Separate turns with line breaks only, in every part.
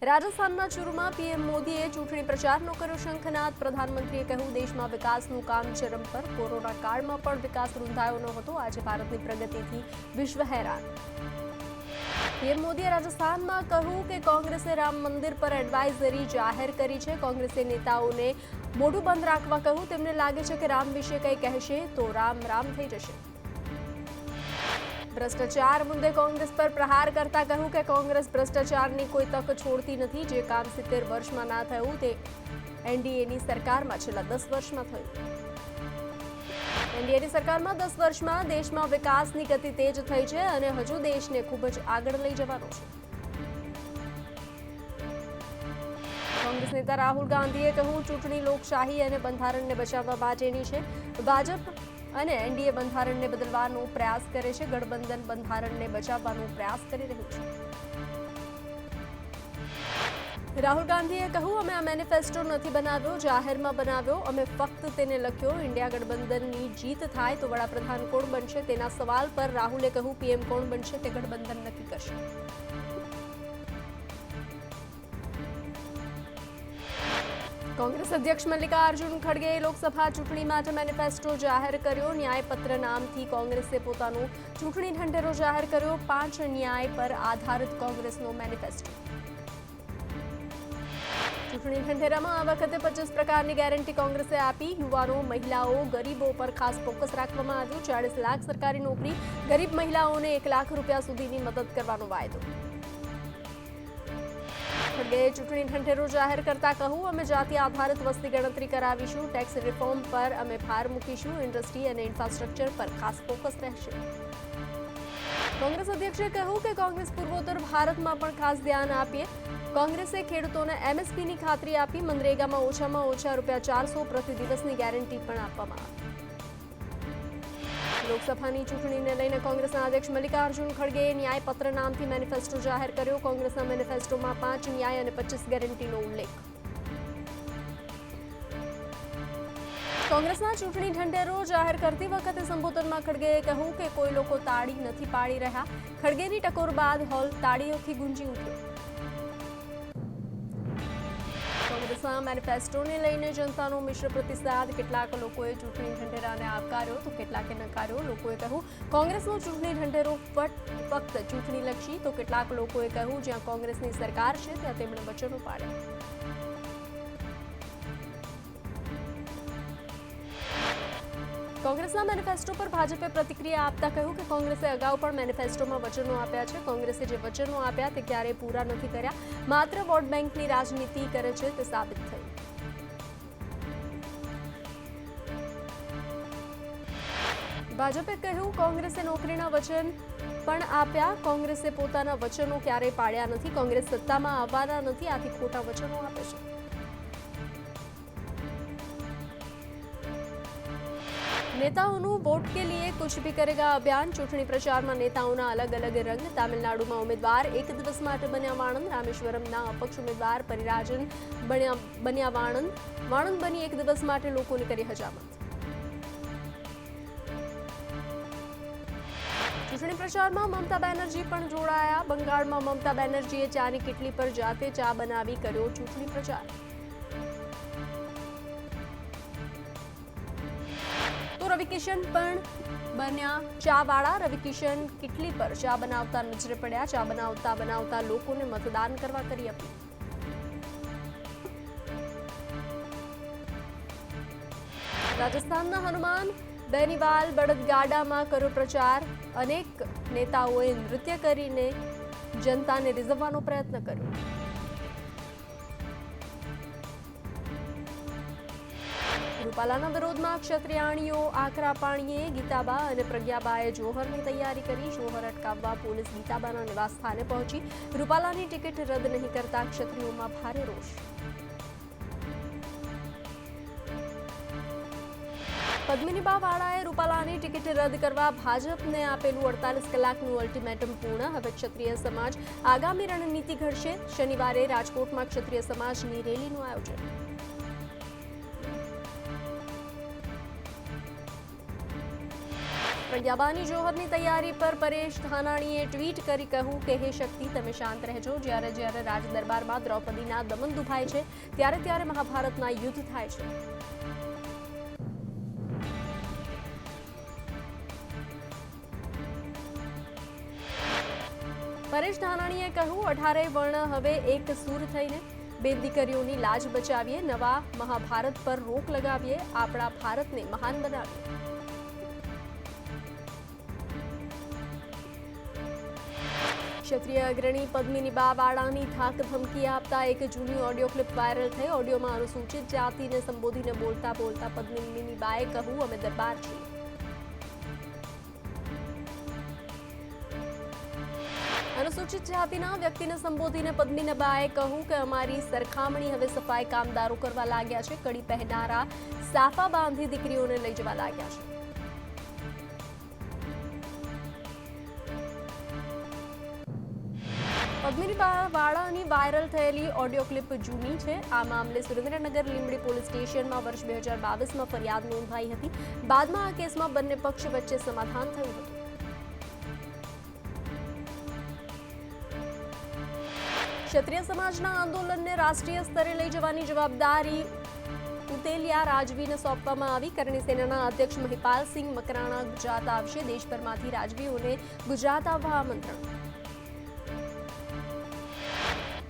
રાજસ્થાનના ચૂરુમાં પીએમ મોદીએ ચૂંટણી પ્રચારનો કર્યો શંખનાદ। પ્રધાનમંત્રીએ કહ્યું, દેશમાં વિકાસનું કામ ચરમ પર। કોરોના કાળમાં પણ વિકાસ રૂંધાયો ન હતો। આજે ભારતની પ્રગતિથી વિશ્વ હેરાન। પીએમ મોદીએ રાજસ્થાનમાં કહ્યું કે કોંગ્રેસે રામ મંદિર પર એડવાઇઝરી જાહેર કરી છે। કોંગ્રેસે નેતાઓને મોઢું બંધ રાખવા કહ્યું। તેમને લાગે છે કે રામ વિશે કંઈ કહેશે તો રામ રામ થઈ જશે। ભ્રષ્ટાચાર મુદ્દે કોંગ્રેસ પર પ્રહાર કરતા કહ્યું કે કોંગ્રેસ ભ્રષ્ટાચારની કોઈ તક છોડતી નથી। જે કામ 70 વર્ષમાં ના થયું તે એનડીએની સરકારમાં છેલ્લા 10 વર્ષમાં થયું। એનડીએની સરકારમાં 10 વર્ષમાં દેશમાં વિકાસની ગતિ તેજ થઈ છે અને હજુ દેશને ખૂબ જ આગળ લઈ જવાનો છે। કોંગ્રેસ નેતા રાહુલ ગાંધીએ કહ્યું, ચૂંટણી લોકશાહી અને બંધારણને બચાવવા માટેની છે। ભાજપ અને એનડીએ બંધારણને બદલવાનો પ્રયાસ કરે છે। ગઠબંધન બંધારણને બચાવવાનો પ્રયાસ કરી રહ્યું છે। રાહુલ ગાંધીએ કહ્યું, અમે આ મેનિફેસ્ટો નથી બનાવ્યો, જાહેરમાં બનાવ્યો। અમે ફક્ત તેને લખ્યો। ઇન્ડિયા ગઠબંધનની જીત થાય તો વડાપ્રધાન કોણ બનશે તેના સવાલ પર રાહુલે કહ્યું, પીએમ કોણ બનશે તે ગઠબંધન નક્કી કરશે। કોંગ્રેસ અધ્યક્ષ મલ્લિકાર્જુન ખડગેએ લોકસભા ચૂંટણી માટે મેનિફેસ્ટો જાહેર કર્યો। ન્યાયપત્ર નામથી કોંગ્રેસે પોતાનો ચૂંટણી ઢંઢેરો જાહેર કર્યો। 5 ન્યાય પર આધારિત કોંગ્રેસનો મેનિફેસ્ટો। ચૂંટણી ઢંઢેરામાં આ વખતે 25 પ્રકારની ગેરંટી કોંગ્રેસે આપી। યુવાનો, મહિલાઓ, ગરીબો પર ખાસ ફોકસ રાખવામાં આવ્યું। 40 લાખ સરકારી નોકરી, ગરીબ મહિલાઓને 1 લાખ રૂપિયા સુધીની મદદ કરવાનો વાયદો। ખડગેએ ચૂંટણી ઢંઢેરો જાહેર કરતા કહ્યું, અમે જાતિ આધારિત વસ્તી ગણતરી કરાવીશું। ટેક્સ રિફોર્મ પર અમે ભાર મૂકીશું। ઇન્ડસ્ટ્રી અને ઇન્ફ્રાસ્ટ્રક્ચર પર ખાસ ફોકસ રહેશે। કોંગ્રેસ અધ્યક્ષે કહ્યું કે કોંગ્રેસ પૂર્વોત્તર ભારતમાં પણ ખાસ ધ્યાન આપીએ। કોંગ્રેસે ખેડૂતોને એમએસપીની ખાતરી આપી। મનરેગામાં ઓછામાં ઓછા ₹400 પ્રતિ દિવસની ગેરંટી પણ આપવામાં આવી। લોકસભાની ચૂંટણીને લઈને કોંગ્રેસના અધ્યક્ષ મલ્લિકાર્જુન ખડગેએ ન્યાયપત્ર નામથી મેનિફેસ્ટો જાહેર કર્યો। કોંગ્રેસના મેનિફેસ્ટોમાં 5 ન્યાય અને 25 ગેરંટીનો ઉલ્લેખ। કોંગ્રેસના ચૂંટણી ઢંઢેરો જાહેર કરતી વખતે સંબોધનમાં ખડગેએ કહ્યું કે કોઈ લોકો તાળી નથી પાડી રહ્યા। ખડગેની ટકોર બાદ હોલ તાળીઓથી ગુંજી ઉઠ્યો। કોંગ્રેસના મેનિફેસ્ટોને લઈને જનતાનો મિશ્ર પ્રતિસાદ। કેટલાક લોકોએ ચૂંટણી ઢંઢેરાને આવકાર્યો તો કેટલાકે નકાર્યો। લોકોએ કહ્યું, કોંગ્રેસનો ચૂંટણી ઢંઢેરો ફક્ત ચૂંટણીલક્ષી તો કેટલાક લોકોએ કહ્યું, જ્યાં કોંગ્રેસની સરકાર છે ત્યાં તેમણે વચનો પાડ્યા। કોંગ્રેસના મેનિફેસ્ટો પર ભાજપે પ્રતિક્રિયા આપતા કહ્યું કે કોંગ્રેસે અગાઉ પણ મેનિફેસ્ટોમાં વચનો આપ્યા છે। કોંગ્રેસે જે વચનો આપ્યા તે ક્યારેય પૂરા નથી કર્યા। માત્ર વોટ બેંકની રાજનીતિ કરે છે તે સાબિત થયું। ભાજપે કહ્યું, કોંગ્રેસે નોકરીના વચન પણ આપ્યા। કોંગ્રેસે પોતાના વચનો ક્યારેય પાળ્યા નથી। કોંગ્રેસ સત્તામાં આવવાના નથી, આથી ખોટા વચનો આપે છે। नेताओं वोट के लिए कुछ भी करेगा अभियान। चूंटणी प्रचार में नेताओं अलग अलग रंग। तमिलनाडु में उम्मीदवार एक दिवस माटे बन्या वाणंद। रामेश्वरम अपक्ष उम्मीदवार परिराजन बन्या वाणंद। वाणंद बनी एक दिवस माटे लोकोने करी हजामत। चूंटणी प्रचार में ममता बेनर्जी पण जोड़ाया। बंगाल में ममता बेनर्जीए चानी किटली पर जाते चा बनावी कर्यो चूंटणी प्रचार। तो रवि किशन पण बन्या चावाड़ा। रवि किशन किटली पर चा बनावता नजरे पड्या। चा बनावता बनावता लोकोने मतदान करवा करी अपील। राजस्थानना हनुमान बेनीवाल बळदगाडामां कर्यो प्रचार। अनेक नेताओए नृत्य करीने जनताने रिझवવાનો प्रयत्न कर्यो। રૂપાલાના વિરોધમાં ક્ષત્રિયાણીઓ આકરા પાણીએ। ગીતાબા અને પ્રજ્ઞાબાએ જોહરની તૈયારી કરી। જોહર અટકાવવા પોલીસ ગીતાબાના નિવાસસ્થાને પહોંચી। રૂપાલાની ટિકિટ રદ નહીં કરતા ક્ષત્રિયોમાં ભારે રોષ। પદ્મિનીબા વાળાએ રૂપાલાની ટિકિટ રદ કરવા ભાજપને આપેલું 48 કલાકનું અલ્ટિમેટમ પૂર્ણ। હવે ક્ષત્રિય સમાજ આગામી રણનીતિ ઘડશે। શનિવારે રાજકોટમાં ક્ષત્રિય સમાજની રેલીનું આયોજન। પંડ્યાબાની જોહરની તૈયારી પર પરેશ ધાનાણીએ ટ્વીટ કરી કહ્યું કે હે શક્તિ તમે શાંત રહેજો. જ્યારે જ્યારે રાજ દરબારમાં દ્રૌપદીના દમન દુભાય છે ત્યારે ત્યારે મહાભારતના યુદ્ધ થાય છે. પરેશ ધાનાણીએ કહ્યું 18 વર્ણ હવે એક સૂર થઈને બે દીકરીઓની લાજ બચાવીએ, નવા મહાભારત પર રોક લગાવીએ, આપણા ભારતને મહાન બનાવીએ. ક્ષત્રિય અગ્રણી પદ્મિનીબા વાળાની ધાક ધમકી આપતા એક જૂની ઓડિયો ક્લિપ વાયરલ થઈ. ઓડિયોમાં અનુસૂચિત જાતિને સંબોધીને બોલતા બોલતા પદ્મિનીબાએ કહ્યું અમે દરબાર છીએ. અનુસૂચિત જાતિના વ્યક્તિને સંબોધીને પદ્મિનીબાએ કહ્યું કે અમારી સરખામણી હવે સફાઈ કામદારો કરવા લાગ્યા છે. કડી પહેરનારા સાફા બાંધી દીકરીઓને લઈ જવા લાગ્યા છે. પદ્મિનીબા વાળાની વાયરલ થયેલી ઓડિયો ક્લિપ જૂની છે. આ મામલે સુરેન્દ્રનગર લીંબડી પોલીસ સ્ટેશનમાં વર્ષ 2022માં ફરિયાદ નોંધાઈ હતી. બાદમાં આ કેસમાં બંને પક્ષ વચ્ચે સમાધાન થયું હતું. ક્ષત્રિય સમાજના આંદોલનને રાષ્ટ્રીય સ્તરે લઈ જવાની જવાબદારી ઉતેલિયા રાજવીને સોંપવામાં આવી. કરણી સેનાના અધ્યક્ષ મહિપાલસિંહ મકરાણા ગુજરાત આવશે. દેશભરમાંથી રાજવીઓને ગુજરાત આવવા આમંત્રણ.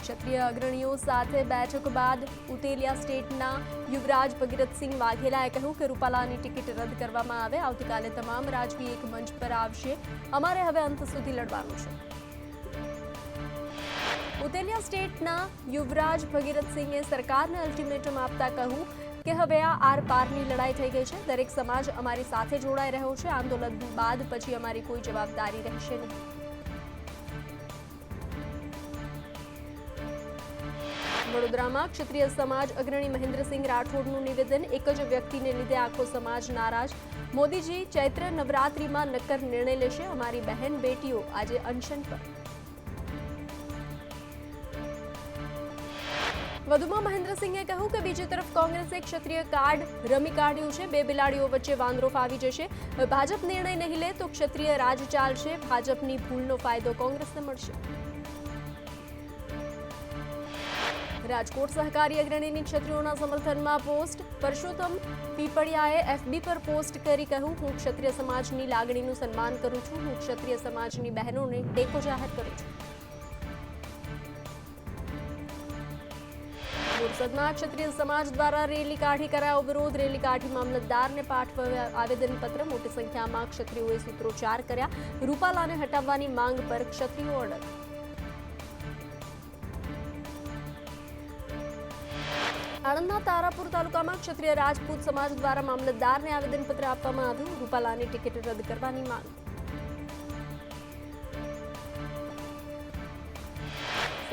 ક્ષત્રિય અગ્રણીઓ સાથે બેઠક બાદ ઉતેલિયા સ્ટેટના યુવરાજ ભગીરથસિંહ વાઘેલાએ કહ્યું કે રૂપાલાની ટિકિટ રદ કરવામાં આવે. આવતીકાલે તમામ રાજવી એક મંચ પર આવશે. અમારે હવે અંત સુધી લડવાનું છે. ઉતેલિયા સ્ટેટના યુવરાજ ભગીરથસિંહે સરકારને અલ્ટિમેટમ આપતા કહ્યું કે હવે આ આર-પારની લડાઈ થઈ ગઈ છે. દરેક સમાજ અમારી સાથે જોડાઈ રહ્યો છે. આંદોલન બાદ પછી અમારી કોઈ જવાબદારી રહેશે નહીં. વડોદરામાં ક્ષત્રિય સમાજ અગ્રણી મહેન્દ્રસિંહ રાઠોડનું નિવેદન એક જ વ્યક્તિને લીધે આખો સમાજ નારાજ. મોદીજી ચૈત્ર નવરાત્રિમાં નક્કર નિર્ણય લેશે. અમારી બહેન બેટીઓ આજે અનશન પર. વધુમાં મહેન્દ્રસિંહે કહ્યું કે બીજી તરફ કોંગ્રેસે ક્ષત્રિય કાર્ડ રમી કાઢ્યું છે. બે બિલાડીઓ વચ્ચે વાંદરો ફાવી જશે. ભાજપ નિર્ણય નહીં લે તો ક્ષત્રિય રાજ ચાલશે. ભાજપની ભૂલનો ફાયદો કોંગ્રેસને મળશે. રાજકોટ સહકારી અગ્રણીની ક્ષત્રિયોના સમર્થનમાં પોસ્ટ. પરસોત્તમ પીપળિયાએ એફબી પર પોસ્ટ કરી કહ્યું હું ક્ષત્રિય સમાજની લાગણીનું સન્માન કરું છું. હું ક્ષત્રિય સમાજની બહેનોને ટેકો જાહેર કરું છું. બોરસદમાં ક્ષત્રિય સમાજ દ્વારા રેલી કાઢી કરાયો વિરોધ. રેલી કાઢી મામલતદારને પાઠવ્યા આવેદનપત્ર. મોટી સંખ્યામાં ક્ષત્રિયોએ સૂત્રોચ્ચાર કર્યા. રૂપાલાને હટાવવાની માંગ પર ક્ષત્રિયો અડગ. આણંદના તારાપુર તાલુકામાં ક્ષત્રિય રાજપૂત સમાજ દ્વારા મામલતદારને આવેદનપત્ર આપવામાં આવ્યું. રૂપાલાની ટિકિટ રદ કરવાની માંગ.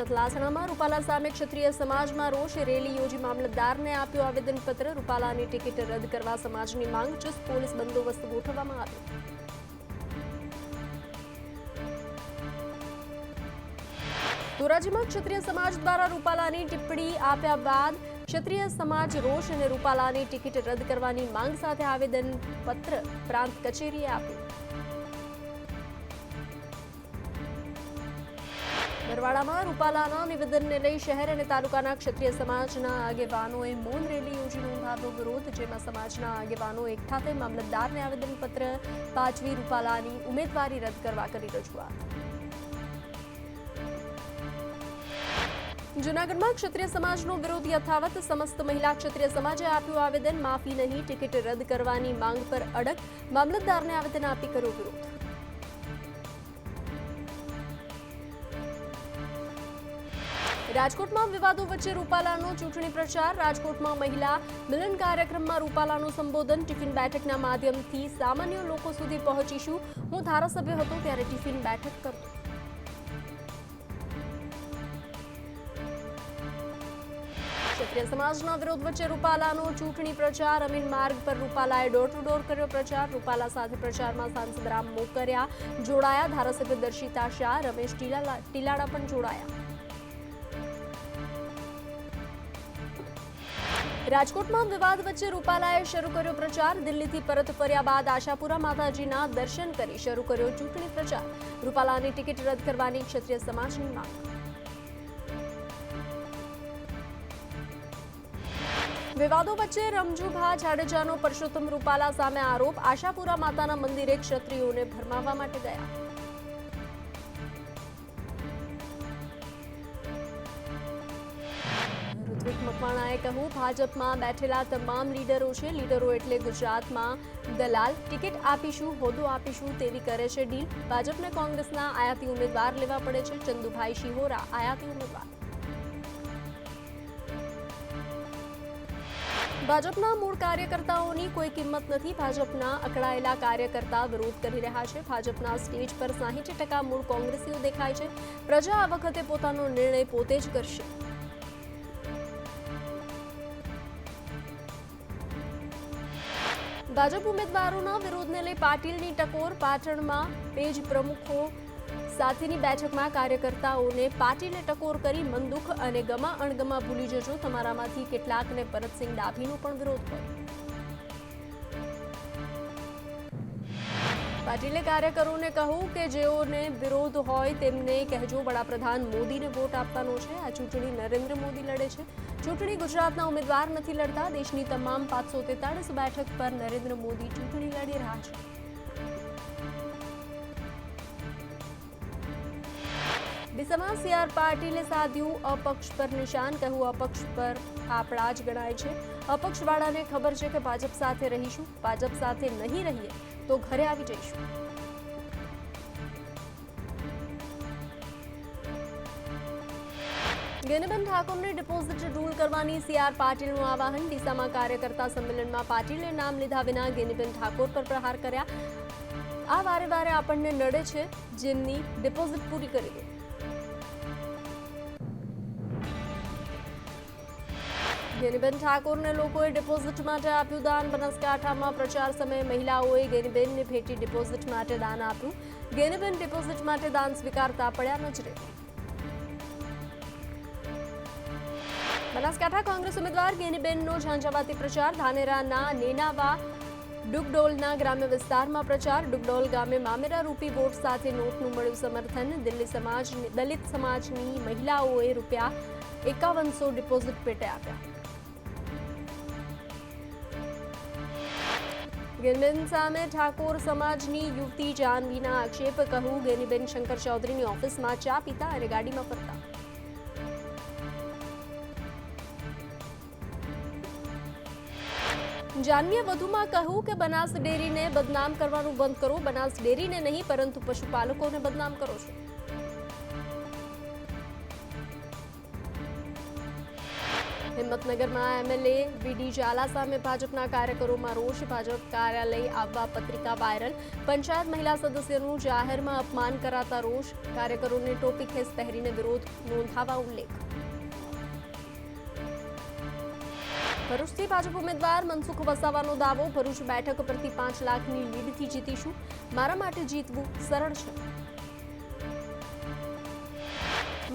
સતલાસણામાં રૂપાલા સામે ક્ષત્રિય સમાજમાં રોષ. રેલી યોજી મામલતદારને આપ્યું આવેદનપત્ર. રૂપાલાની ટિકિટ રદ કરવા સમાજની માંગ. ચુસ્ત પોલીસ બંદોબસ્ત ગોઠવવામાં આવ્યો. ધોરાજીમાં ક્ષત્રિય સમાજ દ્વારા રૂપાલાની ટિપ્પણી આપ્યા બાદ ક્ષત્રિય સમાજ રોષ અને રૂપાલાની ટિકિટ રદ કરવાની માંગ સાથે આવેદનપત્ર પ્રાંત કચેરીએ આપ્યું. બરવાડામાં રૂપાલાના નિવેદનને લઈ શહેર અને તાલુકાના ક્ષત્રિય સમાજના આગેવાનોએ મૌન રેલી યોજી નોંધાવ્યો વિરોધ. જેમાં સમાજના આગેવાનો એકઠા થઈ મામલતદારને આવેદનપત્ર પાઠવી રૂપાલાની ઉમેદવારી રદ કરવા કરી રજૂઆત. જૂનાગઢમાં ક્ષત્રિય સમાજનો વિરોધ યથાવત. સમસ્ત મહિલા ક્ષત્રિય સમાજે આપ્યું આવેદન. માફી નહીં, ટિકિટ રદ કરવાની માંગ પર અડગ. મામલતદારને આવેદન આપી કર્યો વિરોધ. રાજકોટમાં વિવાદો વચ્ચે રૂપાલાનો ચૂંટણી પ્રચાર. રાજકોટમાં મહિલા મિલન કાર્યક્રમમાં રૂપાલાનું સંબોધન. ટિફિન બેઠકના માધ્યમથી સામાન્ય લોકો સુધી પહોંચીશું. હું ધારાસભ્ય હતો ત્યારે ટિફિન બેઠક કરતો. ક્ષત્રિય સમાજના વિરોધ વચ્ચે રૂપાલાનો ચૂંટણી પ્રચાર. અમીન માર્ગ પર રૂપાલાએ ડોર ટુ ડોર કર્યો પ્રચાર. રૂપાલા સાથે પ્રચારમાં સાંસદ રામ મોકરિયા જોડાયા. ધારાસભ્ય દર્શિતા શાહ, રમેશ ટીલાડા પણ જોડાયા. રાજકોટમાં વિવાદ વચ્ચે રૂપાલાએ શરૂ કર્યો પ્રચાર. દિલ્હીથી પરત ફર્યા બાદ આશાપુરા માતાજીના દર્શન કરી શરૂ કર્યો ચૂંટણી પ્રચાર. રૂપાલાની ટિકિટ રદ કરવાની ક્ષત્રિય સમાજની માંગ. વિવાદો વચ્ચે રમજુભા જાડેજાનો પરસોત્તમ રૂપાલા સામે આરોપ. આશાપુરા માતાના મંદિરે ક્ષત્રિયોને ભરમાવવા માટે ગયા. ઋત્વિક મકવાણાએ કહ્યું, ભાજપમાં બેઠેલા તમામ લીડરો છે. લીડરો એટલે ગુજરાતમાં દલાલ. ટિકિટ આપીશું, હોદ્દો આપીશું તેવી કરે છે ડીલ. ભાજપને કોંગ્રેસના આયાતી ઉમેદવાર લેવા પડે છે. ચંદુભાઈ શિહોરા આયાતી ઉમેદવાર. ભાજપના મૂળ કાર્યકર્તાઓની કોઈ કિંમત નથી. ભાજપના અકળાયેલા કાર્યકર્તા વિરોધ કરી રહ્યા છે. ભાજપના સ્ટેજ પર 60% મૂળ કોંગ્રેસીઓ દેખાય છે. પ્રજા આ વખતે પોતાનો નિર્ણય પોતે જ કરશે. ભાજપ ઉમેદવારોના વિરોધને લઈ પાટીલની ટકોર. પાટણમાં પેજ પ્રમુખો સાથેની બેઠકમાં કાર્યકર્તાઓને પાટીલે ટકોર કરી મન દુઃખ અને ગમા અણગમા ભૂલી જજો. તમારામાંથી કેટલાકને ભરતસિંહ ડાભીનો પણ વિરોધ હોય. પાટીલે કાર્યકરોને કહ્યું કે જેઓને વિરોધ હોય તેમને કહેજો વડાપ્રધાન મોદીને વોટ આપવાનો છે. આ ચૂંટણી નરેન્દ્ર મોદી લડે છે. ચૂંટણી ગુજરાતના ઉમેદવાર નથી લડતા. દેશની તમામ 543 બેઠક પર નરેન્દ્ર મોદી ચૂંટણી લડી રહ્યા છે. ડીસામાં CR પાટીલે સાધ્યું અપક્ષ પર નિશાન. કહ્યું, અપક્ષ પર આપણા જ ગણાય છે. અપક્ષવાળાને ખબર છે કે ભાજપ સાથે રહીશું. ભાજપ સાથે નહીં રહીએ તો ઘરે આવી જઈશું. ગેનીબેન ઠાકોરને ડિપોઝિટ રૂલ કરવાની CR પાટીલનું આહવાન. ડીસામાં કાર્યકર્તા સંમેલનમાં પાટીલે નામ લીધા વિના ગેનીબેન ઠાકોર પર પ્રહાર કર્યા. આ વારે વારે આપણને નડે છે, જેમની ડિપોઝિટ પૂરી કરી દો. ગેનીબેન ઠાકોરને લોકોએ ડિપોઝિટ માટે આપ્યું દાન. બનાસકાંઠામાં પ્રચાર સમયે મહિલાઓએ ગેનીબેનને ભેટી ડિપોઝિટ માટે દાન આપ્યું. ગેનીબેન ડિપોઝિટ માટે દાન સ્વીકારતા પડ્યા નજરે. બનાસકાંઠા કોંગ્રેસ ઉમેદવાર ગેનીબેનનો ઝાંઝાવાતી પ્રચાર. ધાનેરાના નેનાવા ડુગડોલના ગ્રામ્ય વિસ્તારમાં પ્રચાર. ડુગડોલ ગામે મામેરા રૂપી વોટ સાથે નોટનું મળ્યું સમર્થન. દલિત સમાજની મહિલાઓએ ₹5100 ડિપોઝિટ પેટે આપ્યા. ગેનીબેન સામે ઠાકોર સમાજની યુવતી જાનવીના આક્ષેપ. કહ્યું, ગેનીબેન શંકર ચૌધરીની ઓફિસમાં ચા પીતા અને ગાડીમાં ફરતા. જાનવીએ વધુમાં કહ્યું કે બનાસ ડેરીને બદનામ કરવાનું બંધ કરો. બનાસ ડેરીને નહીં પરંતુ પશુપાલકોને બદનામ કરો છો. હિંમતનગરમાં MLA VD ઝાલા સામે ભાજપના કાર્યકરોમાં રોષ. ભાજપ કાર્યાલય આવવા પત્રિકા વાયરલ. પંચાયત મહિલા સદસ્યનું જાહેરમાં અપમાન કરાતા રોષ. કાર્યકરોને ટોપી ખેસ પહેરીને વિરોધ નોંધાવા ઉલ્લેખ. ભરૂચથી ભાજપ ઉમેદવાર મનસુખ વસાવાનો દાવો. ભરૂચ બેઠક પરથી 5 લાખની લીડથી જીતીશું. મારા માટે જીતવું સરળ છે.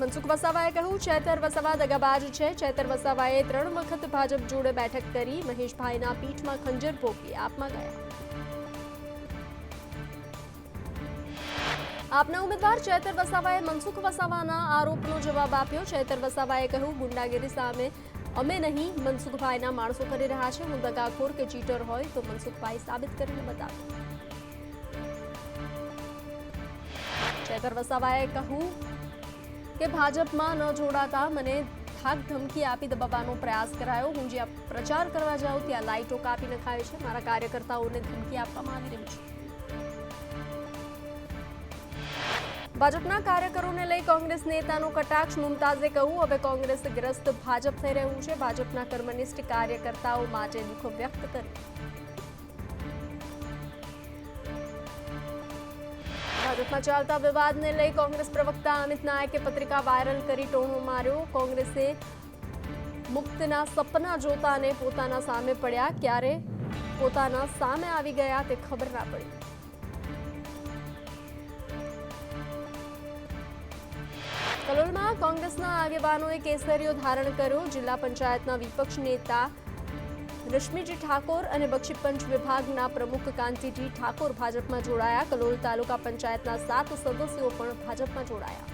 મનસુખ વસાવાએ કહ્યું, ચેતર વસાવા દગાબાજ છે. ચેતર વસાવાએ 3 વખત ભાજપ જોડે બેઠક કરી. મહેશભાઈના પીઠમાં ખંજર ભોગવી આપમાં ગયા. આપના ઉમેદવાર ચેતર વસાવાએ મનસુખ વસાવાના આરોપનો જવાબ આપ્યો. ચેતર વસાવાએ કહ્યું, ગુંડાગીરી સામે અમે નહીં મનસુખભાઈના માણસો કરી રહ્યા છે. હું દગાખોર કે ચીટર હોય તો મનસુખભાઈ સાબિત કરીને બતાવે. ચેતર વસાવાએ કહ્યું કે ભાજપમાં ન જોડાતા મને ધાક ધમકી આપી દબાવવાનો પ્રયાસ કરાયો. હું જ્યાં પ્રચાર કરવા જાઉં ત્યાં લાઇટો કાપી નખાય છે. મારા કાર્યકર્તાઓને ધમકી આપવામાં આવી રહી છે. ભાજપના કાર્યકરોને લઈ કોંગ્રેસ નેતાનો કટાક્ષ. મુમતાઝે કહ્યું, હવે કોંગ્રેસ ગ્રસ્ત ભાજપ થઈ રહ્યું છે. ભાજપના કર્મનિષ્ઠ કાર્યકર્તાઓ માટે દુઃખ વ્યક્ત કર્યું. ભાજપમાં ચાલતા વિવાદને લઈ કોંગ્રેસ પ્રવક્તા અમિત નાયકે પત્રિકા વાયરલ કરી ટોણો માર્યો. કોંગ્રેસે મુક્તના સપના જોતાને પોતાના સામે પડ્યા. ક્યારે પોતાના સામે આવી ગયા તે ખબર ના પડી. કલોલમાં કોંગ્રેસના આગેવાનોએ કેસરીઓ ધારણ કર્યો. જિલ્લા પંચાયતના વિપક્ષ નેતા રશ્મિજી ઠાકોર અને બક્ષીપંચ વિભાગના પ્રમુખ કાંતિજી ઠાકોર ભાજપમાં જોડાયા. કલોલ તાલુકા પંચાયતના 7 સદસ્યો પણ ભાજપમાં જોડાયા.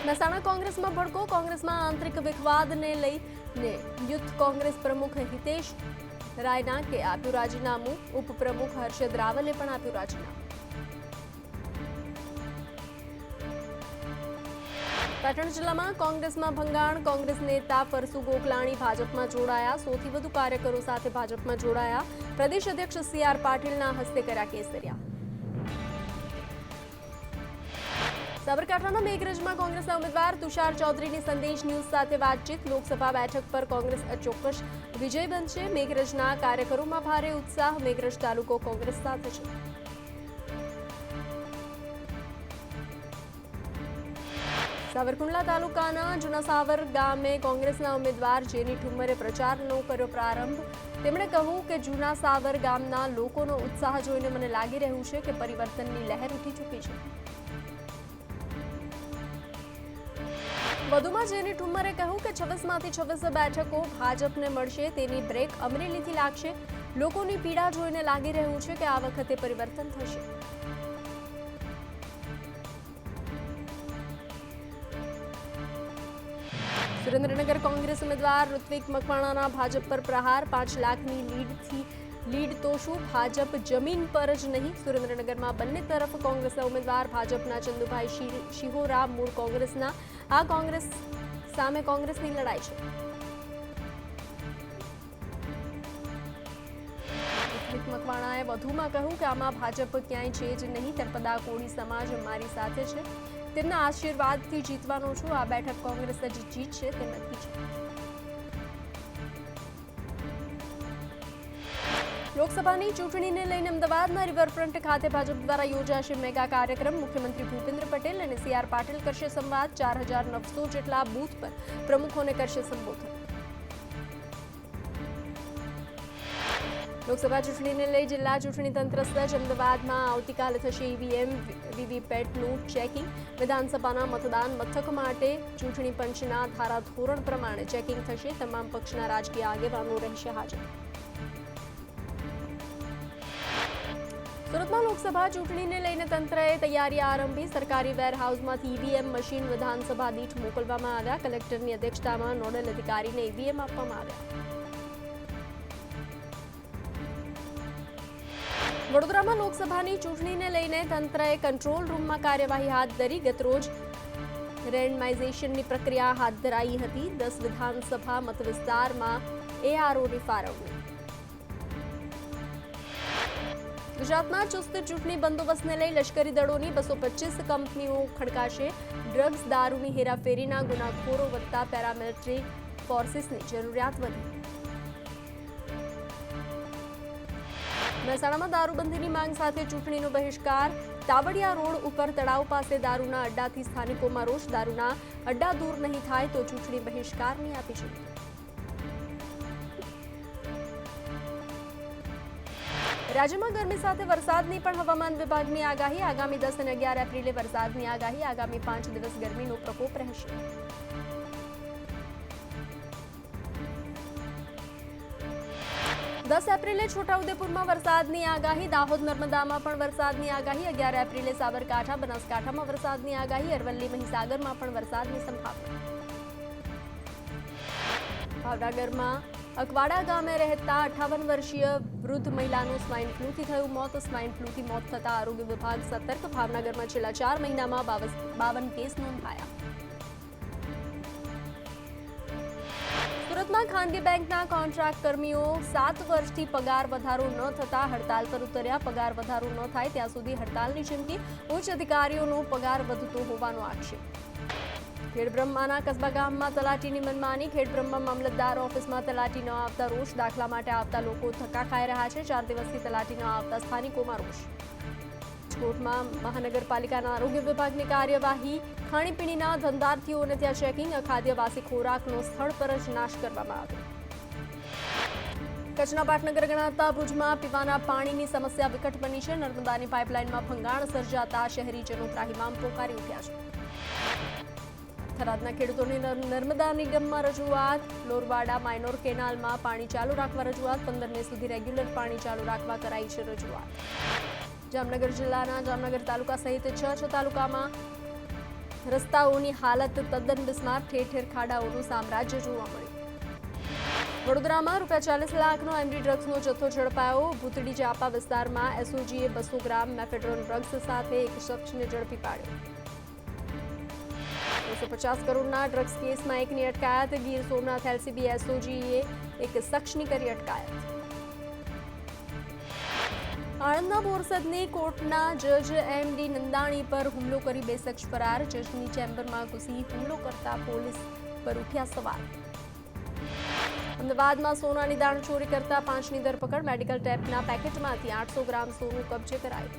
મહેસાણા કોંગ્રેસમાં ભડકો. કોંગ્રેસમાં આંતરિક વિવાદને લઈને યુથ કોંગ્રેસ પ્રમુખ હિતેશ રાયનાકે આપ્યું રાજીનામું. ઉપપ્રમુખ હર્ષદ રાવલે પણ આપ્યું રાજીનામું. પાટણ જિલ્લામાં કોંગ્રેસમાં ભંગાણ. કોંગ્રેસ નેતા ફરસુ ગોકલાણી ભાજપમાં જોડાયા. 100 થી વધુ કાર્યકરો સાથે ભાજપમાં જોડાયા. પ્રદેશ અધ્યક્ષ CR પાટીલના હસ્તે કર્યા કેસરિયા. સાબરકાંઠાના મેઘરજમાં કોંગ્રેસના ઉમેદવાર તુષાર ચૌધરીની સંદેશ ન્યૂઝ સાથે વાતચીત. લોકસભા બેઠક પર કોંગ્રેસ અચોક્કસ વિજય બનશે. મેઘરજના કાર્યકરોમાં ભારે ઉત્સાહ. મેઘરજ તાલુકો કોંગ્રેસ સાથે છે. સાવરકુંડલા તાલુકાના જૂનાસાવર ગામે કોંગ્રેસના ઉમેદવાર જેની ઠુમ્મરે પ્રચારનો કર્યો પ્રારંભ. તેમણે કહ્યું કે જૂનાસાવર ગામના લોકોનો ઉત્સાહ જોઈને મને લાગી રહ્યું છે કે પરિવર્તનની લહેર ઉઠી ચૂકી છે. વધુમાં જેની ઠુમ્મરે કહ્યું કે 26માંથી 26 બેઠકો ભાજપને મળશે. તેની બ્રેક અમરેલીથી લાગશે. લોકોની પીડા જોઈને લાગી રહ્યું છે કે આ વખતે પરિવર્તન થશે. સુરેન્દ્રનગર કોંગ્રેસ ઉમેદવાર ઋત્વિક મકવાણાના ભાજપ પર પ્રહાર. 5 લાખની લીડ તો શું, ભાજપ જમીન પર જ નહીં. સુરેન્દ્રનગરમાં બંને તરફ કોંગ્રેસના ઉમેદવાર. ભાજપના ચંદુભાઈ શિહોરા મૂળ કોંગ્રેસના. આ કોંગ્રેસ સામે કોંગ્રેસની લડાઈ છે. ઋત્વિક મકવાણાએ વધુમાં કહ્યું કે આમાં ભાજપ ક્યાંય છે જ નહીં. તળપદા કોળી સમાજ મારી સાથે છે. તેમના આશીર્વાદથી જીતવાનો છું. આ બેઠક કોંગ્રેસ જ જીતશે તે નક્કી છે. લોકસભાની ચૂંટણીને લઈને અમદાવાદના રિવરફ્રન્ટ ખાતે ભાજપ દ્વારા યોજાશે મેગા કાર્યક્રમ. મુખ્યમંત્રી ભૂપેન્દ્ર પટેલ અને CR પાટીલ કરશે સંવાદ. 4900 જેટલા બૂથ પર પ્રમુખોને કરશે સંબોધન. લોકસભા ચૂંટણીને લઈ જિલ્લા ચૂંટણી તંત્ર સજ્જ. અમદાવાદમાં આવતીકાલે થશે EVM VVPATનું ચેકિંગ. વિધાનસભાના મતદાન મથક માટે ચૂંટણી પંચના ધારાધોરણ પ્રમાણે ચેકિંગ થશે. તમામ પક્ષના રાજકીય આગેવાનો રહેશે હાજર. સુરતમાં લોકસભા ચૂંટણીને લઈને તંત્રએ તૈયારી આરંભી. સરકારી વેરહાઉસમાંથી EVM મશીન વિધાનસભા દીઠ મોકલવામાં આવ્યા. કલેક્ટરની અધ્યક્ષતામાં નોડલ અધિકારીને EVM આપવામાં આવ્યા. વડોદરામાં લોકસભાની ચૂંટણીને લઈને તંત્રએ કંટ્રોલ રૂમમાં કાર્યવાહી હાથ ધરી. ગતરોજ રેન્ડમાઇઝેશનની પ્રક્રિયા હાથ ધરાઈ હતી. 10 વિધાનસભા મતવિસ્તારમાં AROની ફાળવણી. ગુજરાતમાં ચુસ્ત ચૂંટણી બંદોબસ્તને લઈ લશ્કરી દળોની 225 કંપનીઓ ખડકાશે. ડ્રગ્સ, દારૂની હેરાફેરીના ગુનાખોરો વધતા પેરામિલિટરી ફોર્સિસની જરૂરિયાત વધી. મહેસાણામાં દારૂબંધીની માંગ સાથે ચૂંટણીનો બહિષ્કાર. તાવડિયા રોડ ઉપર તળાવ પાસે દારૂના અડ્ડાથી સ્થાનિકોમાં રોષ. દારૂના અડ્ડા દૂર નહીં થાય તો ચૂંટણી બહિષ્કારની આપી છે. રાજ્યમાં ગરમી સાથે વરસાદની પણ હવામાન વિભાગની આગાહી. આગામી 10 અને 11 એપ્રિલે વરસાદની આગાહી. આગામી 5 દિવસ ગરમીનો પ્રકોપ રહેશે. દસ એપ્રિલે છોટાઉદેપુરમાં વરસાદની આગાહી. દાહોદ નર્મદામાં પણ વરસાદની આગાહી. 11 એપ્રિલે સાબરકાંઠા બનાસકાંઠામાં વરસાદની આગાહી. અરવલ્લી મહીસાગરમાં પણ વરસાદની સંભાવના. ભાવનગરમાં અકવાડા ગામે રહેતા 58 વર્ષીય વૃદ્ધ મહિલાનું સ્વાઇન ફ્લૂથી થયું મોત. સ્વાઇન ફ્લૂથી મોત થતા આરોગ્ય વિભાગ સતર્ક. ભાવનગરમાં છેલ્લા 4 મહિનામાં 52 કેસ નોંધાયા. સુરતમાં ખાનગી બેંકના કોન્ટ્રાક્ટ કર્મીઓ 7 વર્ષથી પગાર વધારો ન થતા હડતાલ પર ઉતર્યા. પગાર વધારો ન થાય ત્યાં સુધી હડતાલની ચીમકી. ઉચ્ચ અધિકારીઓનો પગાર વધતો હોવાનો આક્ષેપ. ખેડબ્રહ્માના કસ્બા ગામમાં તલાટીની મનમાની. ખેડબ્રહ્મા મામલતદાર ઓફિસમાં તલાટી ન આવતા રોષ. દાખલા માટે આવતા લોકો ધક્કા ખાઈ રહ્યા છે. 4 દિવસથી તલાટી ન આવતા સ્થાનિકોમાં રોષ. રાજકોટમાં મહાનગરપાલિકાના આરોગ્ય વિભાગની કાર્યવાહી. ખાણીપીણીના ધંધાર્થીઓને ત્યાં ચેકિંગ. અખાદ્ય વાસી ખોરાકનો સ્થળ પર જ નાશ કરવામાં આવ્યો. કચ્છના પાટનગર ગણાતા ભુજમાં પીવાના પાણીની સમસ્યા વિકટ બની છે. નર્મદાની પાઇપલાઇનમાં ભંગાણ સર્જાતા શહેરીજનો ત્રાહિમામ પોકારી ઉઠ્યા છે. થરાદના ખેડૂતોની નર્મદા નિગમમાં રજૂઆત. લોરવાડા માઇનોર કેનાલમાં પાણી ચાલુ રાખવા રજૂઆત. 15 મે સુધી રેગ્યુલર પાણી ચાલુ રાખવા કરાઈ છે રજૂઆત. જામનગર જિલ્લાના જામનગર તાલુકા સહિત 6 તાલુકામાં રસ્તાઓની હાલત તદ્દન બિસ્માર. ઠેર ઠેર ખાડાઓનું સામ્રાજ્ય જોવા મળ્યું. વડોદરામાં ₹40 લાખનો એમડી ડ્રગ્સનો જથ્થો ઝડપાયો. ભૂતડી ચાપા વિસ્તારમાં એસઓજીએ 200 ગ્રામ મેફેડ્રોન ડ્રગ્સ સાથે એક શખ્સને ઝડપી પાડ્યો. 250 કરોડના ડ્રગ્સ કેસમાં એકની અટકાયત. ગીર સોમનાથ એલસીબી એસઓજીએ એક શખ્સની કરી અટકાયત. આણંદના બોરસદની કોર્ટના જજ એમડી નંદાણી પર હુમલો કરી 2 શખ્સ ફરાર. જજની ચેમ્બરમાં ઘૂસી હુમલો કરતા પોલીસ પર ઉઠ્યા સવાલ. અમદાવાદમાં સોનાની દાણચોરી કરતા 5ની ધરપકડ. મેડિકલ ટેપના પેકેટમાંથી 800 ગ્રામ સોનું કબજે કરાયું.